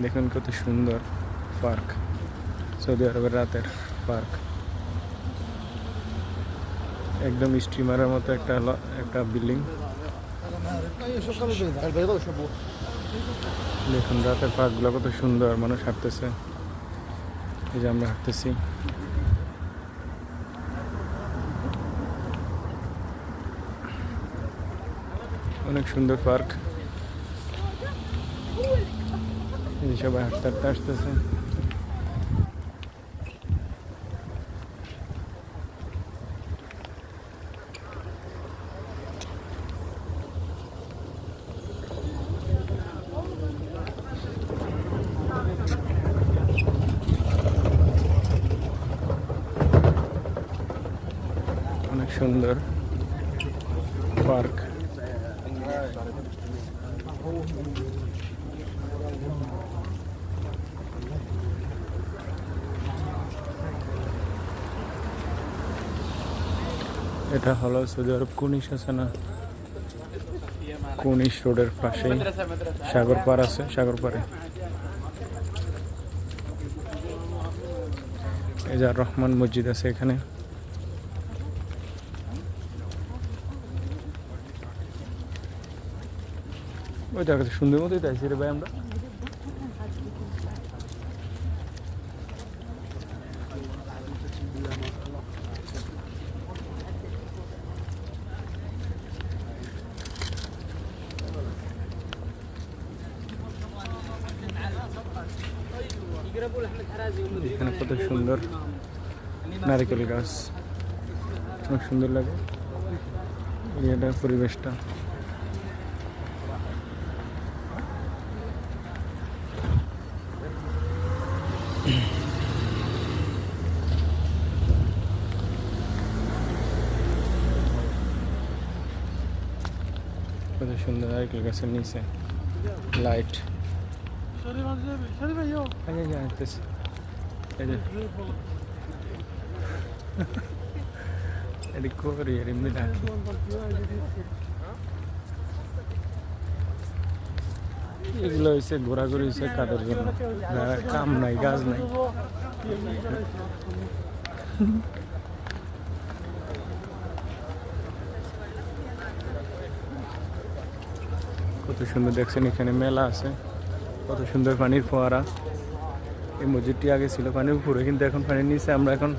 দেখুন কত সুন্দর পার্ক, সৌদি আরবের রাতের পার্ক। একদম স্টিমারের মতো একটা বিল্ডিং। দেখুন রাতের পার্কগুলো কত সুন্দর, মানুষ হাঁটতেছে। এই যে আমরা হাঁটতেছি। অনেক সুন্দর পার্ক। এই সবাই হাঁটতে হাঁটতে আসতেছে। অনেক সুন্দর পার্ক। এটা হলো সৌদি আরব কুনিশ আছে না, কুনিশ রোডের পাশে সাগর পার আছে। সাগর পারে এই যে রহমান মসজিদ আছে এখানে। ওই জায়গাতে সুন্দর মতোই তাইছি রে ভাই আমরা। এখানে কত সুন্দর নারকেল গাছ, অনেক সুন্দর লাগে এরিয়াটার পরিবেশটা। কত সুন্দর নারকেল গাছের নিচে লাইট। এগুলো হয়েছে ঘোরাঘুরি হয়েছে কাদের জন্য, কাম নাই গাছ নাই। কত সুন্দর দেখছেন, এখানে মেলা আছে। কত সুন্দর পানির ফোয়ারা। এই মসজিদটি আগে ছিল পানির উপরে, কিন্তু এখন পানির নিচে। আমরা এখন